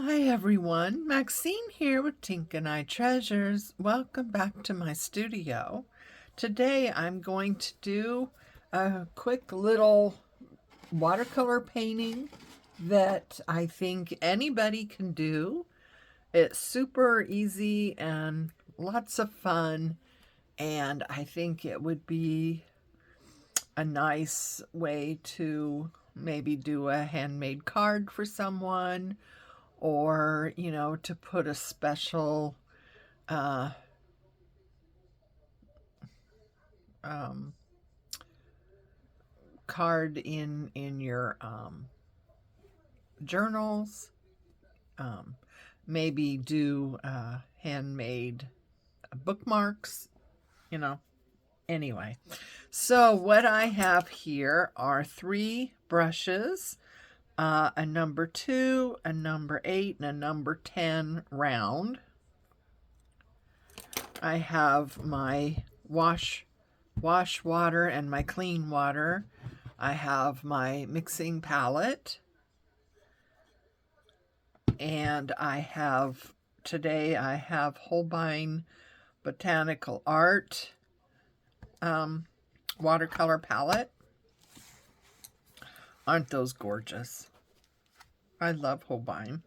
Hi everyone, Maxine here with Tink and I Treasures. Welcome back to my studio. Today I'm going to do a quick little watercolor painting that I think anybody can do. It's super easy and lots of fun, and I think it would be a nice way to maybe do a handmade card for someone, or to put a special uh, um, card in your journals. um, Maybe do handmade bookmarks, you know anyway. So what I have here are 3 brushes, a number 2, a number 8, and a number 10 round. I have my wash water and my clean water. I have my mixing palette, and today I have Holbein Botanical Art watercolor palette. Aren't those gorgeous? I love Holbein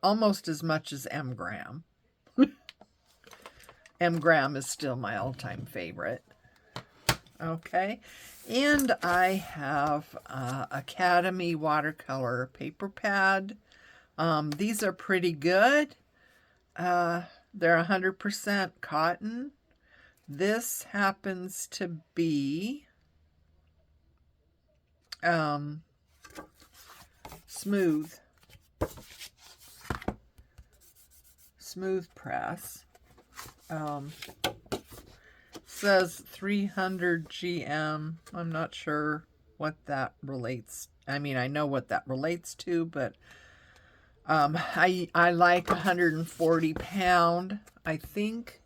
almost as much as M. Graham. M. Graham is still my all-time favorite. Okay, and I have Academy watercolor paper pad. These are pretty good. They're 100% cotton. This happens to be smooth press. Says 300 GM. I'm not sure what that relates. I mean, I know what that relates to, but I like 140 pound. I think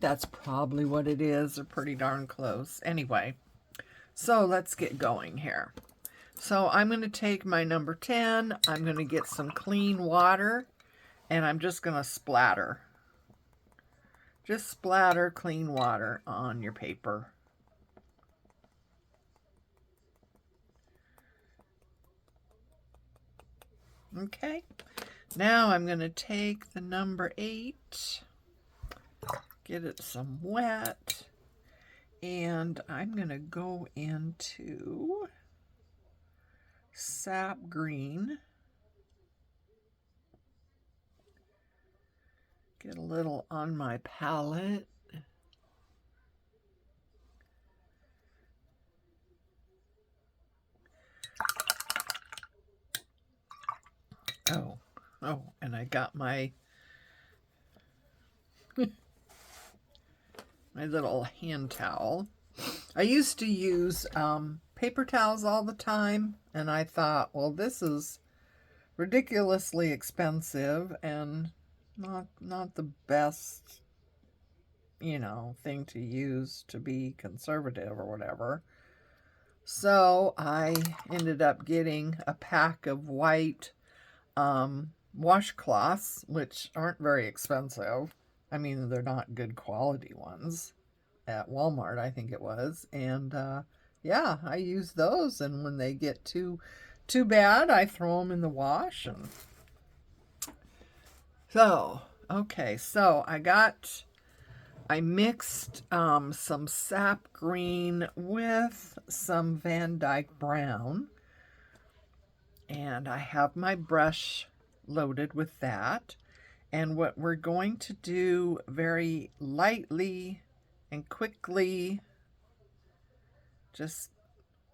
that's probably what it is, or pretty darn close. Anyway, so let's get going here. So I'm going to take my number 10. I'm going to get some clean water, and I'm just going to splatter. Just splatter clean water on your paper. Okay, now I'm going to take the number 8, get it some wet, and I'm going to go into sap green. Get a little on my palette. Oh, and I got my my little hand towel. I used to use paper towels all the time, and I thought, well, this is ridiculously expensive and not the best, thing to use to be conservative or whatever. So I ended up getting a pack of white washcloths, which aren't very expensive. I mean, they're not good quality ones. At Walmart, I think it was. And yeah, I use those, and when they get too bad, I throw them in the wash. And so, okay, so I mixed some sap green with some Van Dyke brown, and I have my brush loaded with that. And what we're going to do very lightly and quickly, just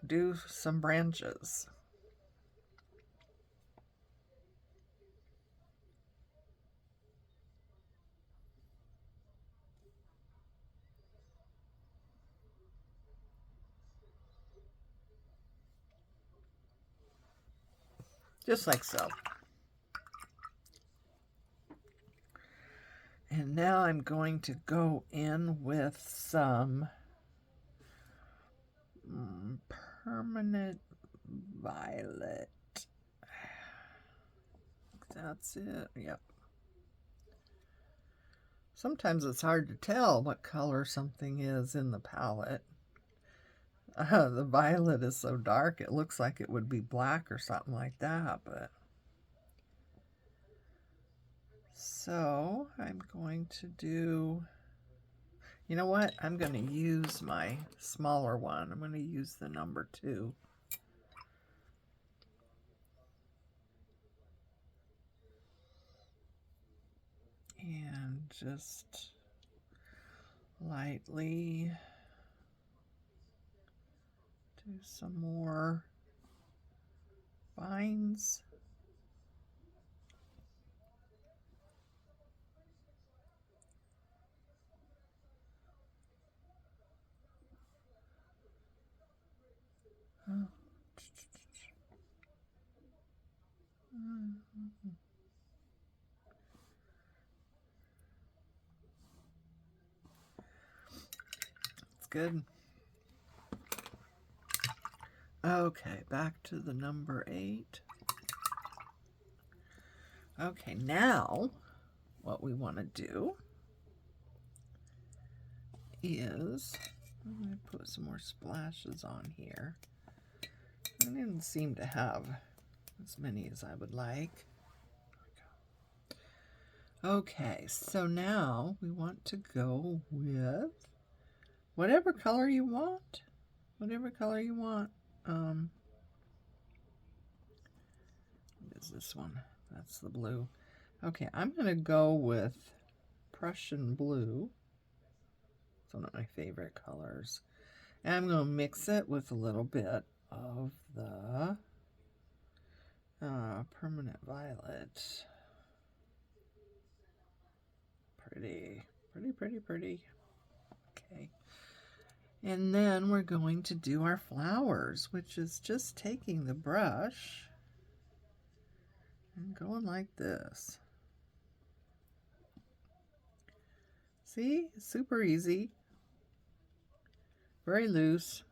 do some branches. Just like so. And now I'm going to go in with some permanent violet. that's it. Yep. Sometimes it's hard to tell what color something is in the palette. The violet is so dark it looks like it would be black or something like that, but so I'm going to do, you know what? I'm going to use my smaller one. I'm going to use the number 2. And just lightly do some more vines. It's good. Okay, back to the number 8. Okay, now what we want to do is, I'm going to put some more splashes on here. I didn't seem to have as many as I would like. Okay, so now we want to go with whatever color you want. Whatever color you want. What is this one? That's the blue. Okay, I'm going to go with Prussian blue. It's one of my favorite colors. And I'm going to mix it with a little bit of the permanent violet. Pretty, pretty, pretty, pretty. Okay. And then we're going to do our flowers, which is just taking the brush and going like this. See? Super easy. Very loose.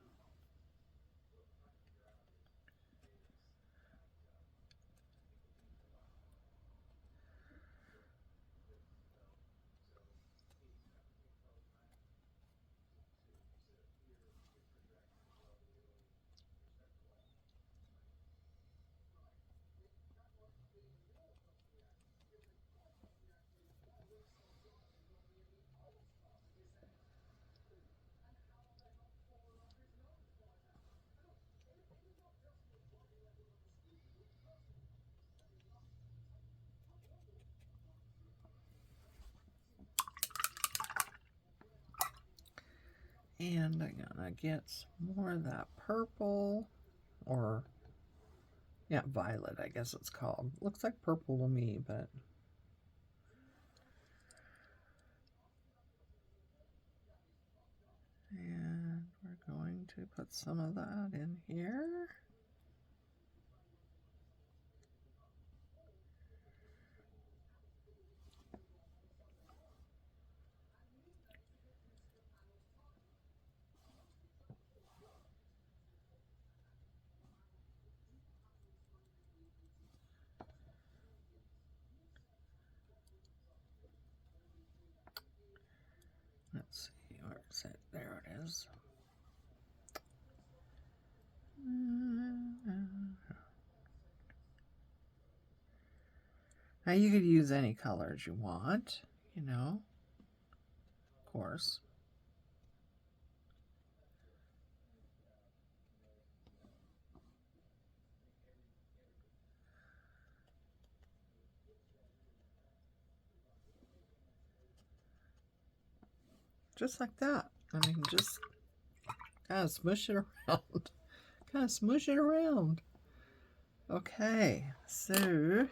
And I'm gonna get some more of that purple, or yeah, violet, I guess it's called. Looks like purple to me, but and we're going to put some of that in here. Let's see, where is it? There it is. Now you could use any colors you want, you know, of course. Just like that. I mean, just kind of smush it around. Kind of smush it around. Okay, so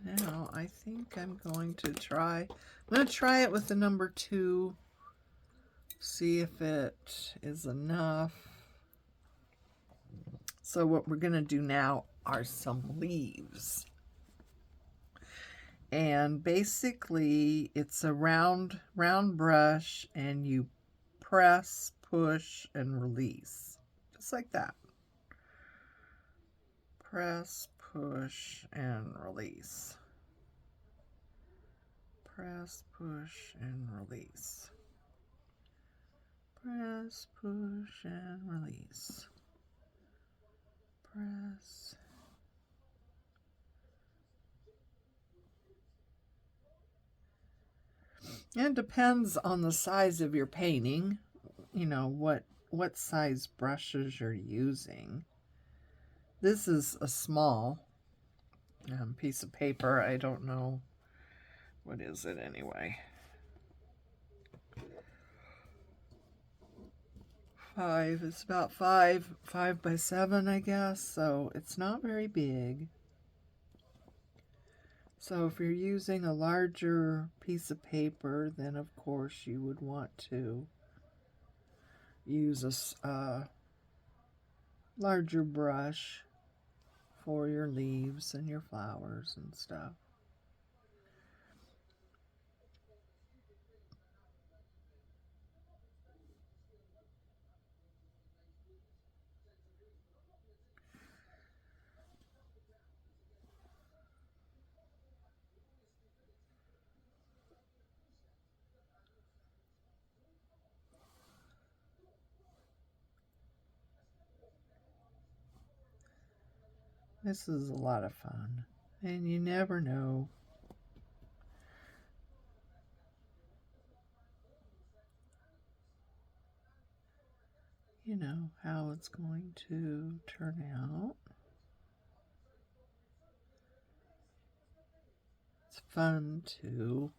now I think I'm going to try. I'm going to try it with the number 2. See if it is enough. So what we're going to do now are some leaves. And basically it's a round brush, and you press, push, and release. Just like that. Press, push, and release. Press, push, and release. Press, push, and release. Press. It depends on the size of your painting, you know, what size brushes you're using. This is a small piece of paper. I don't know, what is it anyway? 5. It's about 5 by 7, I guess. So it's not very big. So if you're using a larger piece of paper, then of course you would want to use a larger brush for your leaves and your flowers and stuff. This is a lot of fun, and you never know how it's going to turn out. It's fun to,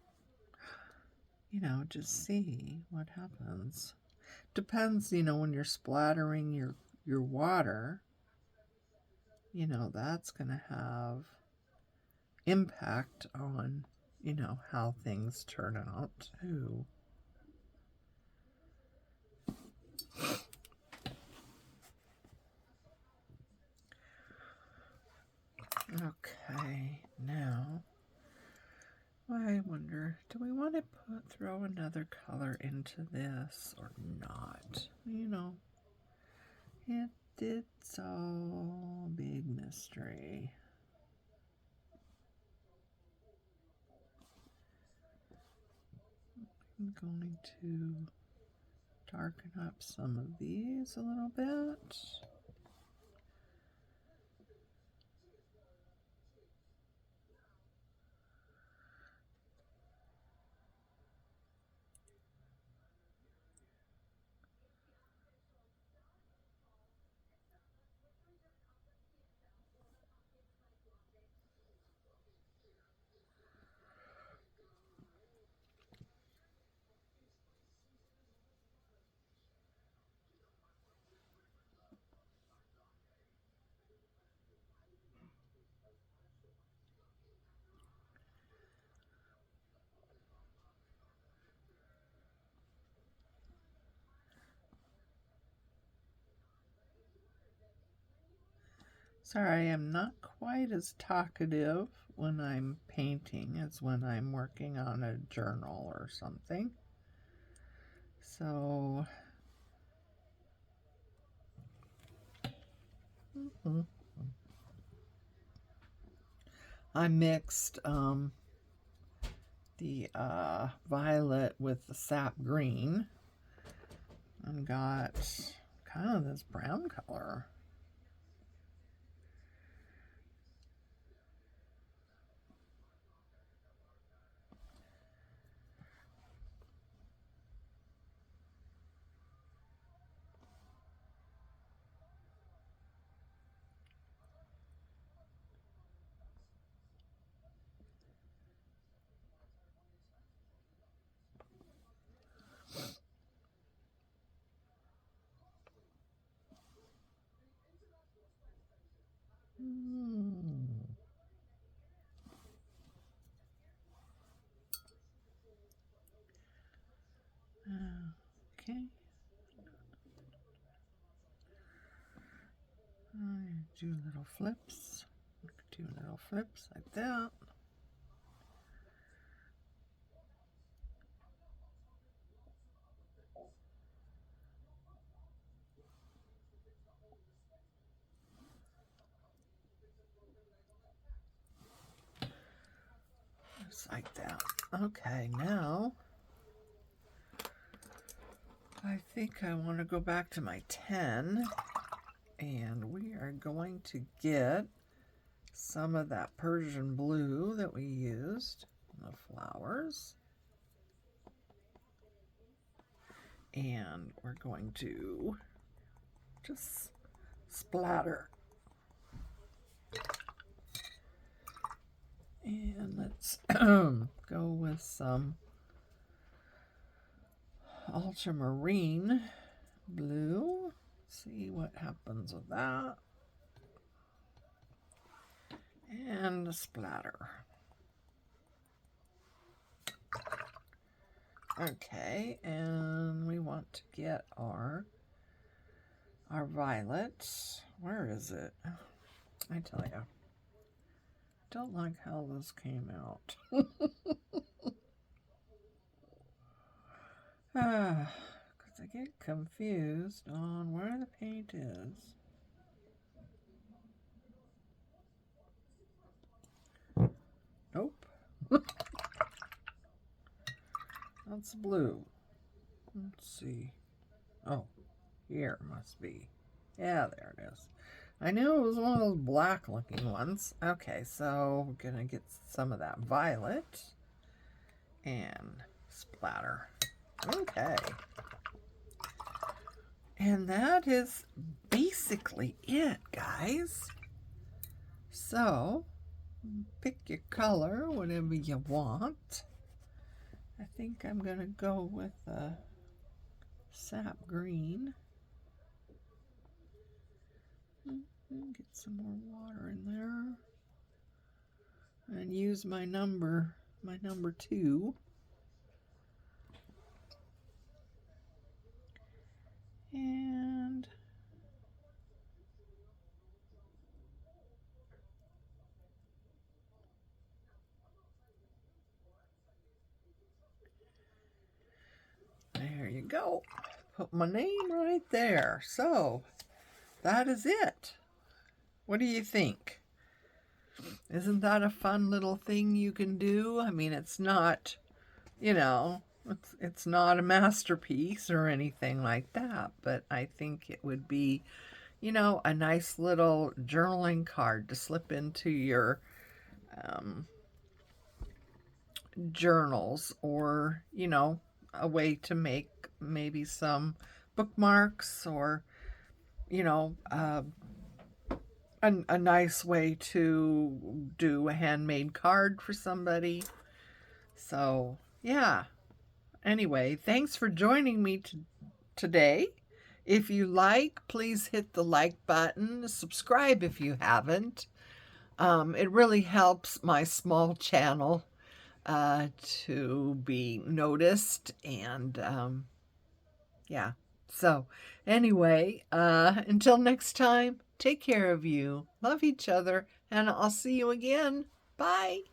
just see what happens. Depends, when you're splattering your water, that's going to have impact on, how things turn out too. Okay, now I wonder, do we want to throw another color into this or not? It's all big mystery. I'm going to darken up some of these a little bit. Sorry, I'm not quite as talkative when I'm painting as when I'm working on a journal or something. So, I mixed the violet with the sap green and got kind of this brown color. Okay. Do little flips. Do little flips like that. Just like that. Okay, now I think I want to go back to my 10, and we are going to get some of that Persian blue that we used in the flowers. And we're going to just splatter. And let's go with some ultramarine blue. See what happens with that. And a splatter. Okay, and we want to get our violet. Where is it? I tell you, don't like how this came out. Because I get confused on where the paint is. Nope. That's blue. Let's see. Oh, here must be. Yeah, there it is. I knew it was one of those black looking ones. Okay, so we're gonna get some of that violet and splatter. Okay. And that is basically it, guys. So, pick your color, whatever you want. I think I'm gonna go with a sap green. Get some more water in there. And use my number 2. And there you go. Put my name right there. So that is it. What do you think? Isn't that a fun little thing you can do? I mean, it's not, you know, it's not a masterpiece or anything like that, but I think it would be, you know, a nice little journaling card to slip into your journals, or, you know, a way to make maybe some bookmarks, or, you know, a nice way to do a handmade card for somebody. So, yeah. Anyway, thanks for joining me today. If you like, please hit the like button. Subscribe if you haven't. It really helps my small channel to be noticed. And yeah. So anyway, until next time, take care of you. Love each other. And I'll see you again. Bye.